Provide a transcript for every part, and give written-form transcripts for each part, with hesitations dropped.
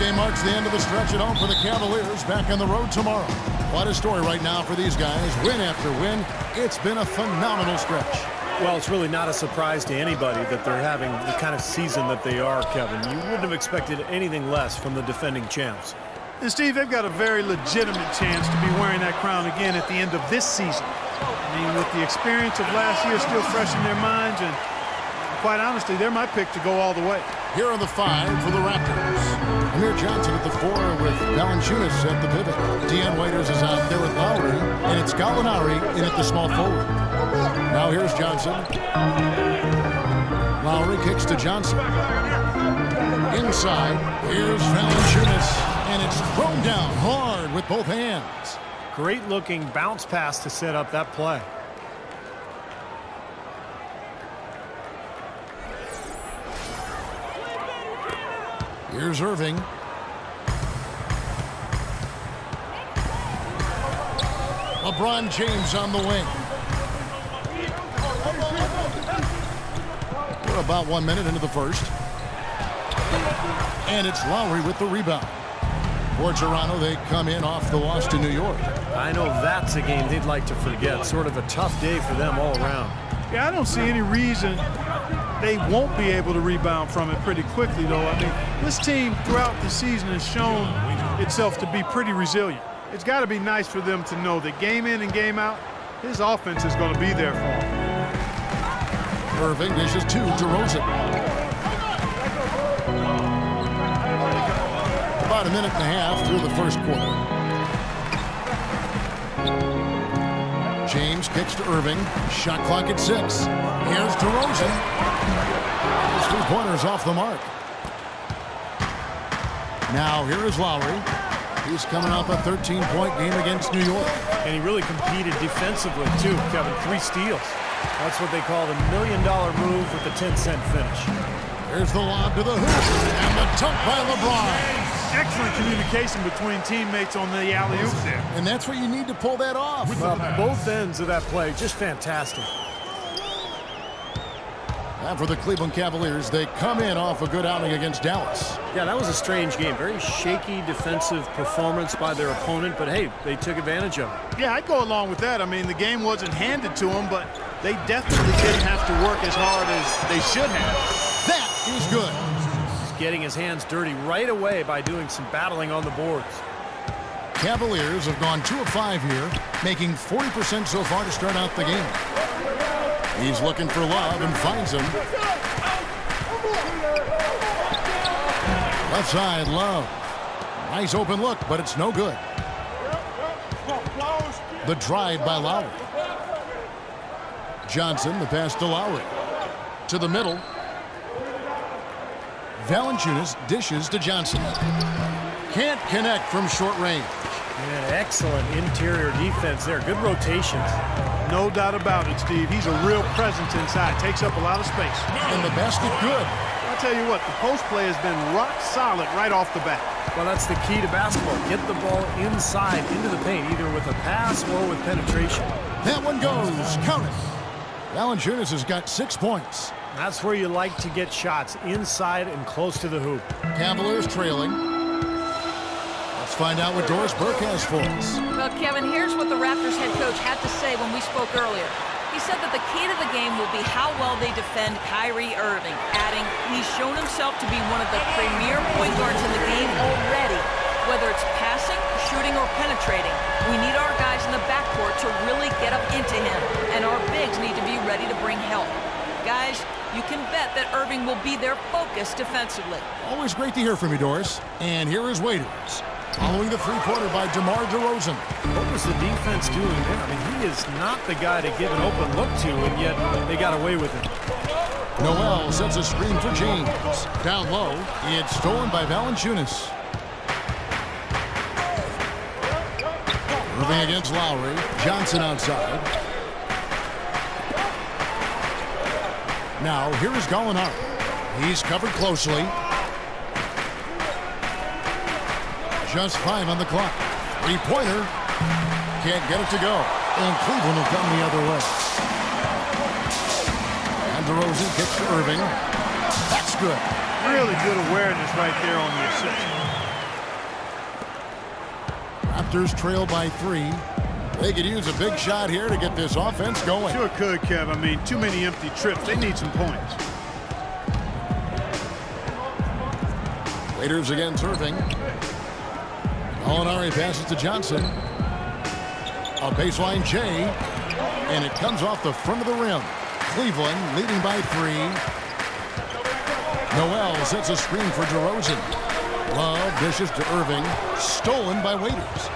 game marks the end of the stretch at home for the Cavaliers. Back on the road tomorrow. What a story right now for these guys. Win after win. It's been a phenomenal stretch. Well, it's really not a surprise to anybody that they're having the kind of season that they are, Kevin. You wouldn't have expected anything less from the defending champs. And, Steve, they've got a very legitimate chance to be wearing that crown again at the end of this season. I mean, with the experience of last year still fresh in their minds, and quite honestly, they're my pick to go all the way. Here are the 5 for the Raptors. Amir Johnson at the 4 with Valanciunas at the pivot. Deion Waiters is out there with Lowry, and it's Gallinari in at the small forward. Now here's Johnson. Lowry kicks to Johnson. Inside, here's Valanciunas, and it's thrown down hard with both hands. Great looking bounce pass to set up that play. Here's Irving. LeBron James on the wing. We're about 1 minute into the first. And it's Lowry with the rebound. For Toronto, they come in off the loss to New York. I know that's a game they'd like to forget. Sort of a tough day for them all around. Yeah, I don't see any reason they won't be able to rebound from it pretty quickly, though. I mean, this team throughout the season has shown itself to be pretty resilient. It's got to be nice for them to know that game in and game out, his offense is going to be there for him. Irving dishes 2 to Rosen. About a minute and a half through the first quarter. James kicks to Irving. Shot clock at 6. Here's DeRozan. His 3-pointer's off the mark. Now here is Lowry. He's coming off a 13-point game against New York. And he really competed defensively, too, Kevin. 3 steals. That's what they call the $1 million move with the 10-cent finish. Here's the lob to the hoop. And the dunk by LeBron. Excellent communication between teammates on the alley-oop there. And that's what you need to pull that off. Well, both ends of that play, just fantastic. And for the Cleveland Cavaliers, they come in off a good outing against Dallas. Yeah, that was a strange game. Very shaky defensive performance by their opponent, but hey, they took advantage of it. Yeah, I'd go along with that. I mean, the game wasn't handed to them, but they definitely didn't have to work as hard as they should have. That is good. He's getting his hands dirty right away by doing some battling on the boards. Cavaliers have gone 2 of 5 here, making 40% so far to start out the game. He's looking for Love and finds him. Left side, Love. Nice open look, but it's no good. The drive by Lowry. Johnson, the pass to Lowry. To the middle. Valanciunas dishes to Johnson. Can't connect from short range. And excellent interior defense there. Good rotations. No doubt about it, Steve. He's a real presence inside. Takes up a lot of space. And the basket good. I'll tell you what, the post play has been rock solid right off the bat. Well, that's the key to basketball. Get the ball inside into the paint, either with a pass or with penetration. That one goes. Count it. Valanciunas has got 6 points. That's where you like to get shots, inside and close to the hoop. Cavaliers trailing. Let's find out what Doris Burke has for us. Well, Kevin, here's what the Raptors head coach had to say when we spoke earlier. He said that the key to the game will be how well they defend Kyrie Irving, adding, he's shown himself to be one of the premier point guards in the game already. Whether it's passing, shooting, or penetrating, we need our guys in the backcourt to really get up into him, and our bigs need to be ready to bring help. Guys, you can bet that Irving will be their focus defensively. Always great to hear from you, Doris. And here is Waiters. Following the 3-pointer by DeMar DeRozan. What was the defense doing there? I mean, he is not the guy to give an open look to, and yet they got away with it. Noel sets a screen for James. Down low, it's stolen by Valanciunas. Moving against Lowry. Johnson outside. Now, here is Gallinari. He's covered closely. Just 5 on the clock. 3-pointer. Can't get it to go. And Cleveland will come the other way. And DeRozan kicks to Irving. That's good. Really good awareness right there on the assist. Raptors trail by 3. They could use a big shot here to get this offense going. Sure could, Kev. I mean, too many empty trips. They need some points. Raiders against Irving. Gallinari passes to Johnson. A baseline J, and it comes off the front of the rim. Cleveland leading by 3. Noel sets a screen for DeRozan. Love dishes to Irving. Stolen by Waiters.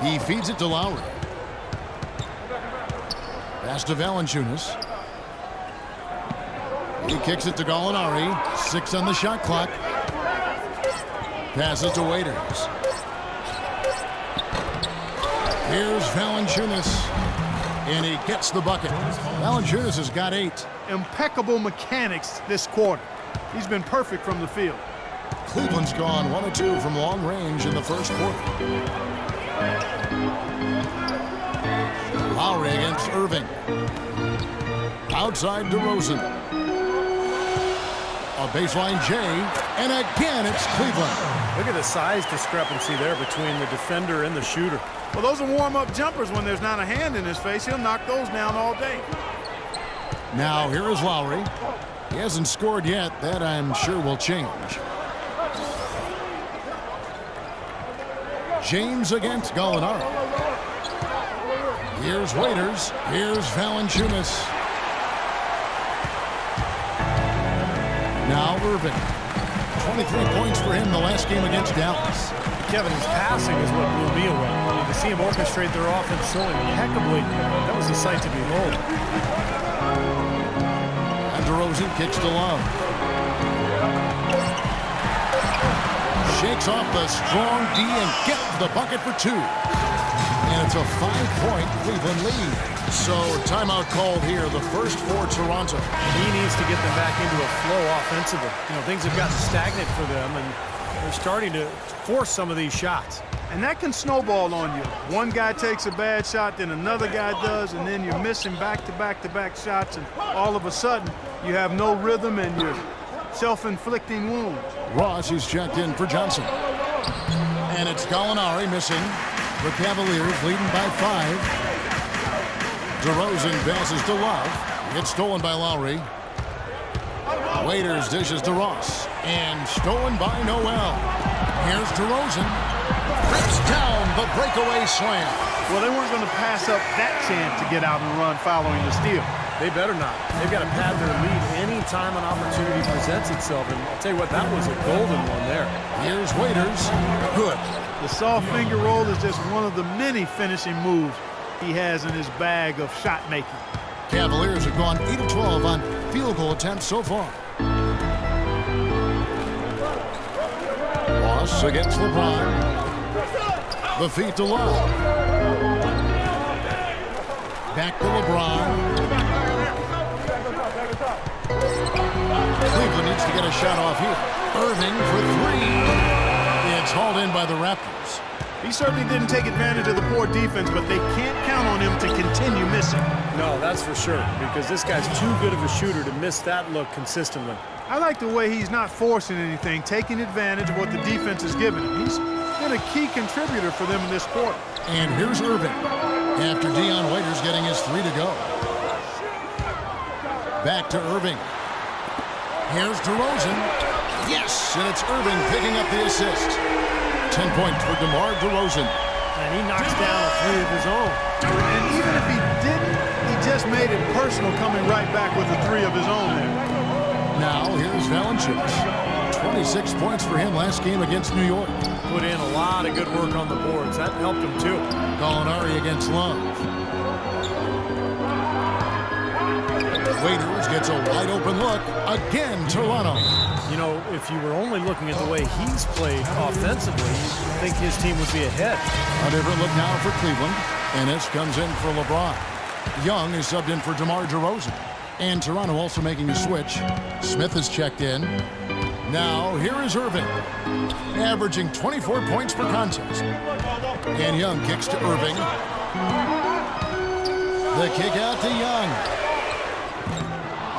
He feeds it to Lowry. Pass to Valanciunas. He kicks it to Gallinari. 6 on the shot clock. Passes to Waiters. Here's Valanciunas. And he gets the bucket. Valanciunas has got 8. Impeccable mechanics this quarter. He's been perfect from the field. Cleveland's gone 1 of 2 from long range in the first quarter. Lowry against Irving. Outside DeRozan. A baseline J, and again it's Cleveland. Look at the size discrepancy there between the defender and the shooter. Well, those are warm-up jumpers. When there's not a hand in his face, he'll knock those down all day. Now here is Lowry. He hasn't scored yet. That I'm sure will change. James against Gallinari. Here's Waiters. Here's Valanciunas. Now Irving. 23 points for him the last game against Dallas. Kevin, his passing is what blew me away. I mean, to see him orchestrate their offense so impeccably, that was a sight to behold. And DeRozan kicks to Love. Shakes off the strong D and gets the bucket for 2. And it's a 5-point Cleveland lead. So timeout called here, the first for Toronto. He needs to get them back into a flow offensively. You know, things have gotten stagnant for them, and they're starting to force some of these shots. And that can snowball on you. One guy takes a bad shot, then another guy does, and then you're missing back-to-back-to-back shots, and all of a sudden you have no rhythm and you're self-inflicting wounds. Ross is checked in for Johnson. And it's Gallinari missing. The Cavaliers leading by 5. DeRozan passes to Love. Gets stolen by Lowry. Waiters dishes to Ross. And stolen by Noel. Here's DeRozan. Rips down the breakaway slam. Well, they weren't going to pass up that chance to get out and run following the steal. They better not. They've got to pad their lead any time an opportunity presents itself. And I'll tell you what, that was a golden one there. Here's Waiters. Good. The soft finger roll is just one of the many finishing moves he has in his bag of shot making. Cavaliers have gone 8 of 12 on field goal attempts so far. Ross against LeBron. The feet to Love. Back to LeBron. Cleveland needs to get a shot off here. Irving for 3. It's hauled in by the Raptors. He certainly didn't take advantage of the poor defense, but they can't count on him to continue missing. No, that's for sure, because this guy's too good of a shooter to miss that look consistently. I like the way he's not forcing anything, taking advantage of what the defense is giving him. He's been a key contributor for them in this quarter. And here's Irving after Dion Waiters getting his 3 to go. Back to Irving. Here's DeRozan. Yes, and it's Irving picking up the assist. 10 points for DeMar DeRozan. And he knocks down a 3 of his own. And even if he didn't, he just made it personal, coming right back with a 3 of his own there. Now here's Valanciunas. 26 points for him last game against New York. Put in a lot of good work on the boards. That helped him too. Gallinari against Love. Waiters gets a wide open look. Again, Toronto. You know, if you were only looking at the way he's played offensively, you'd think his team would be ahead. A different look now for Cleveland. And this comes in for LeBron. Young is subbed in for DeMar DeRozan. And Toronto also making a switch. Smith is checked in. Now, here is Irving. Averaging 24 points per contest. And Young kicks to Irving. The kick out to Young.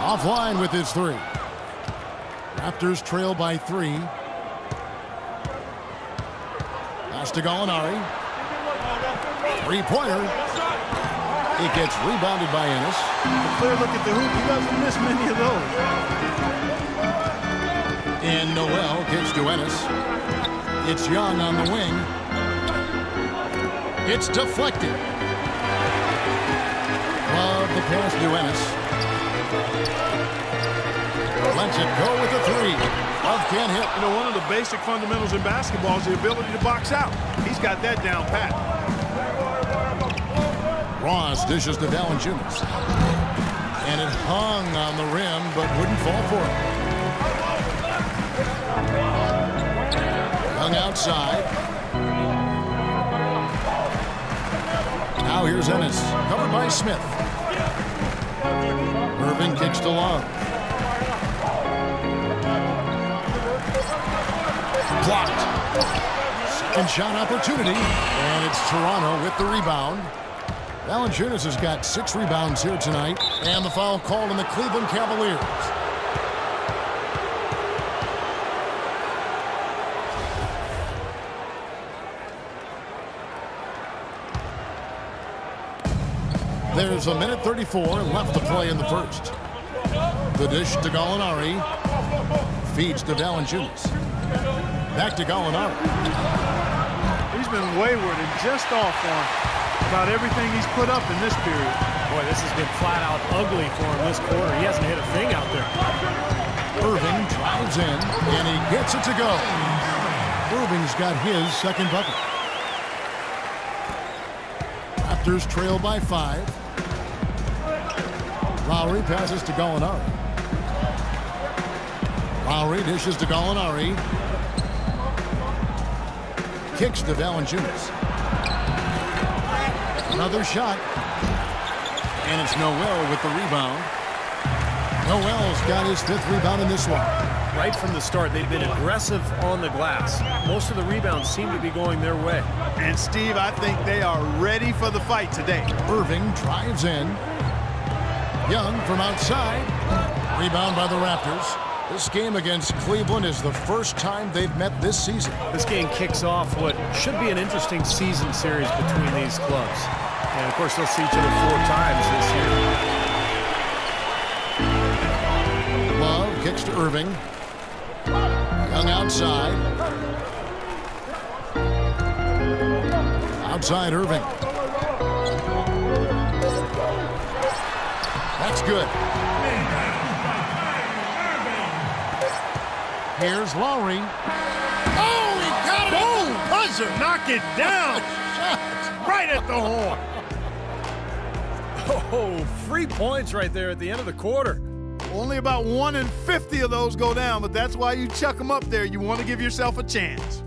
Offline with his 3. Raptors trail by 3. Pass to Gallinari. Three-pointer. It gets rebounded by Ennis. A clear look at the hoop. He doesn't miss many of those. And Noel gets to Ennis. It's Young on the wing. It's deflected. Love the pass to Ennis. Lets it go with a 3. Love can't hit. You know, one of the basic fundamentals in basketball is the ability to box out. He's got that down pat. Ross dishes to Valanciunas. And it hung on the rim, but wouldn't fall for him. Young outside. Now here's Ennis, covered by Smith. Irving kicks to Love. Blocked. Second shot opportunity, and it's Toronto with the rebound. Valanciunas has got 6 rebounds here tonight, and the foul called on the Cleveland Cavaliers. There's a minute 34 left to play in the first. The dish to Gallinari. Feeds to Valanciunas. Back to Gallinari. He's been wayward and just off on about everything he's put up in this period. Boy, this has been flat out ugly for him this quarter. He hasn't hit a thing out there. Irving drives in, and he gets it to go. Irving's got his second bucket. Raptors trail by 5. Lowry passes to Gallinari. Lowry dishes to Gallinari. Kicks to Valanciunas. Another shot. And it's Noel with the rebound. Noel's got his 5th rebound in this one. Right from the start, they've been aggressive on the glass. Most of the rebounds seem to be going their way. And Steve, I think they are ready for the fight today. Irving drives in. Young from outside. Rebound by the Raptors. This game against Cleveland is the first time they've met this season. This game kicks off what should be an interesting season series between these clubs. And of course, they'll see each other 4 times this year. Love kicks to Irving. Young outside. Outside Irving. That's good. Here's Lowry. Oh, he got it! Boom! Buzzer! Knock it down! Right at the horn! Oh, 3 points right there at the end of the quarter. Only about 1 in 50 of those go down, but that's why you chuck them up there. You want to give yourself a chance.